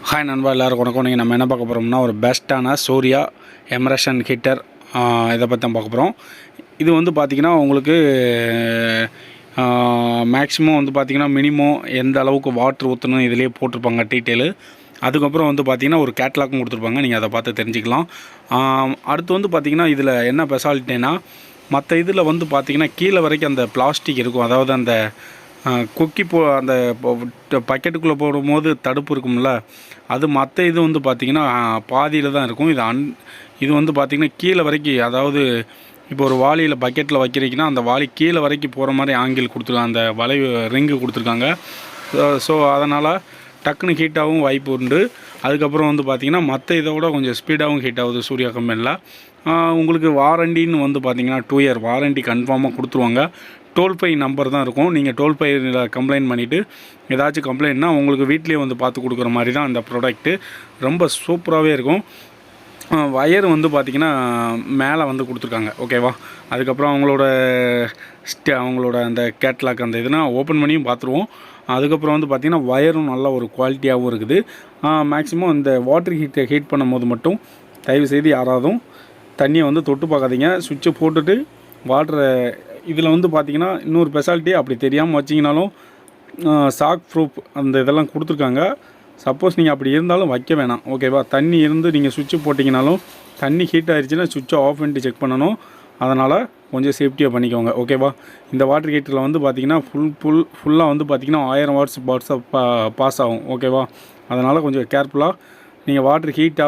Hi நண்பா, எல்லாருக்கும் வணக்கம். நீங்கள் நம்ம என்ன பார்க்க போகிறோம்னா ஒரு பெஸ்ட்டான சூர்யா எமரேஷன் ஹீட்டர் இதை பற்றி தான் பார்க்க போகிறோம். இது வந்து பார்த்திங்கன்னா உங்களுக்கு மேக்ஸிமம் வந்து பார்த்திங்கன்னா மினிமம் எந்த அளவுக்கு வாட்ரு ஊற்றணும் இதிலே போட்டிருப்பாங்க டீட்டெயிலு. அதுக்கப்புறம் வந்து பார்த்திங்கன்னா ஒரு கேட்லாக்கும் கொடுத்துருப்பாங்க, நீங்கள் அதை பார்த்து தெரிஞ்சுக்கலாம். அடுத்து வந்து பார்த்திங்கன்னா இதில் என்ன ஸ்பெஷாலிட்டினா, மற்ற இதில் வந்து பார்த்திங்கன்னா கீழே வரைக்கும் அந்த பிளாஸ்டிக் இருக்கும். அதாவது அந்த கொக்கி அந்த பக்கெட்டுக்குள்ளே போடும்போது தடுப்பு இருக்கும்ல, அது மற்ற இது வந்து பார்த்திங்கன்னா பாதியில் தான் இருக்கும். இது வந்து பார்த்திங்கன்னா கீழே வரைக்கும், அதாவது இப்போ ஒரு வாளியில் பக்கெட்டில் வைக்கிறீங்கன்னா அந்த வாளி கீழே வரைக்கும் போகிற மாதிரி ஆங்கிள் கொடுத்துருக்காங்க, அந்த வளைவு ரிங்கு கொடுத்துருக்காங்க. ஸோ அதனால் டக்குன்னு ஹீட்டாகவும் வாய்ப்பு உண்டு. அதுக்கப்புறம் வந்து பார்த்திங்கன்னா மற்ற இதை விட கொஞ்சம் ஸ்பீடாகவும் ஹீட் ஆகுது சூர்யா கம்பெனியில். உங்களுக்கு வாரண்டின்னு வந்து பார்த்திங்கன்னா 2 இயர் வாரண்டி கன்ஃபார்மாக கொடுத்துருவாங்க. டோல் பை நம்பர் தான் இருக்கும். நீங்கள் டோல் பையில் கம்ப்ளைண்ட் பண்ணிவிட்டு ஏதாச்சும் கம்ப்ளைண்ட்னா உங்களுக்கு வீட்லேயே வந்து பார்த்து கொடுக்குற மாதிரி தான் அந்த ப்ராடக்ட்டு. ரொம்ப சூப்பராகவே இருக்கும். வயர் வந்து பார்த்திங்கன்னா மேலே வந்து கொடுத்துருக்காங்க, ஓகேவா. அதுக்கப்புறம் அவங்களோட அந்த கேட்லாக் அந்த இதுனா ஓப்பன் பண்ணியும் பார்த்துருவோம். அதுக்கப்புறம் வந்து பார்த்திங்கன்னா வயரும் நல்ல ஒரு குவாலிட்டியாகவும் இருக்குது. மேக்ஸிமம் இந்த வாட்டர் ஹீட் பண்ணும் போது மட்டும் தயவுசெய்து யாராவதும் தண்ணியை வந்து தொட்டு பார்க்காதீங்க. சுவிட்சை போட்டுட்டு வாட்டரை இதில் வந்து பார்த்திங்கன்னா இன்னொரு ஸ்பெஷாலிட்டி, அப்படி தெரியாமல் வச்சிங்கனாலும் ஷாக் ப்ரூஃப் அந்த இதெல்லாம் கொடுத்துருக்காங்க. சப்போஸ் நீங்கள் அப்படி இருந்தாலும் வைக்க வேணாம், ஓகேவா. தண்ணி இருந்து நீங்கள் சுவிட்சு போட்டிங்கனாலும் தண்ணி ஹீட் ஆகிடுச்சின்னா சுவிட்சை ஆஃப் பண்ணிட்டு செக் பண்ணணும். அதனால் கொஞ்சம் சேஃப்டியாக பண்ணிக்கோங்க, ஓகேவா. இந்த வாட்டர் ஹீட்டரில் வந்து பார்த்திங்கன்னா ஃபுல்லாக வந்து பார்த்திங்கன்னா 1000 வாட்ஸ் பாஸ் ஆகும், ஓகேவா. அதனால் கொஞ்சம் கேர்ஃபுல்லாக நீங்கள் வாட்டர் ஹீட்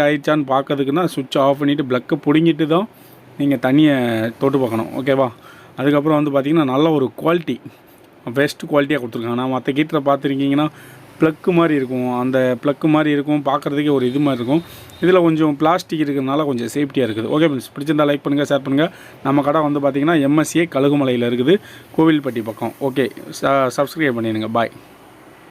ஆகிடுச்சான்னு பார்க்கறதுக்குன்னா சுவிட்சை ஆஃப் பண்ணிவிட்டு ப்ளக்கை பிடுங்கிட்டு தான் நீங்கள் தண்ணியை தொட்டு பார்க்கணும், ஓகேவா. அதுக்கப்புறம் வந்து பார்த்திங்கன்னா நல்ல ஒரு குவாலிட்டி, பெஸ்ட் குவாலிட்டியாக கொடுத்துருக்காங்க. நான் மற்ற ஹீட்டரை பார்த்துருக்கீங்கன்னா ப்ளக்கு மாதிரி இருக்கும், அந்த ப்ளக்கு மாதிரி இருக்கும், பார்க்குறதுக்கே ஒரு இது மாதிரி இருக்கும். இதில் கொஞ்சம் பிளாஸ்டிக் இருக்கிறதுனால கொஞ்சம் சேஃப்டியாக இருக்குது. ஓகே ஃப்ரெண்ட்ஸ், பிடிச்சிருந்தால் லைக் பண்ணுங்கள், ஷேர் பண்ணுங்கள். நம்ம கடை வந்து பார்த்திங்கன்னா M.S.A கழுகுமலையில் இருக்குது, கோவில்பட்டி பக்கம். ஓகே, சப்ஸ்கிரைப் பண்ணிடுங்க. பாய்.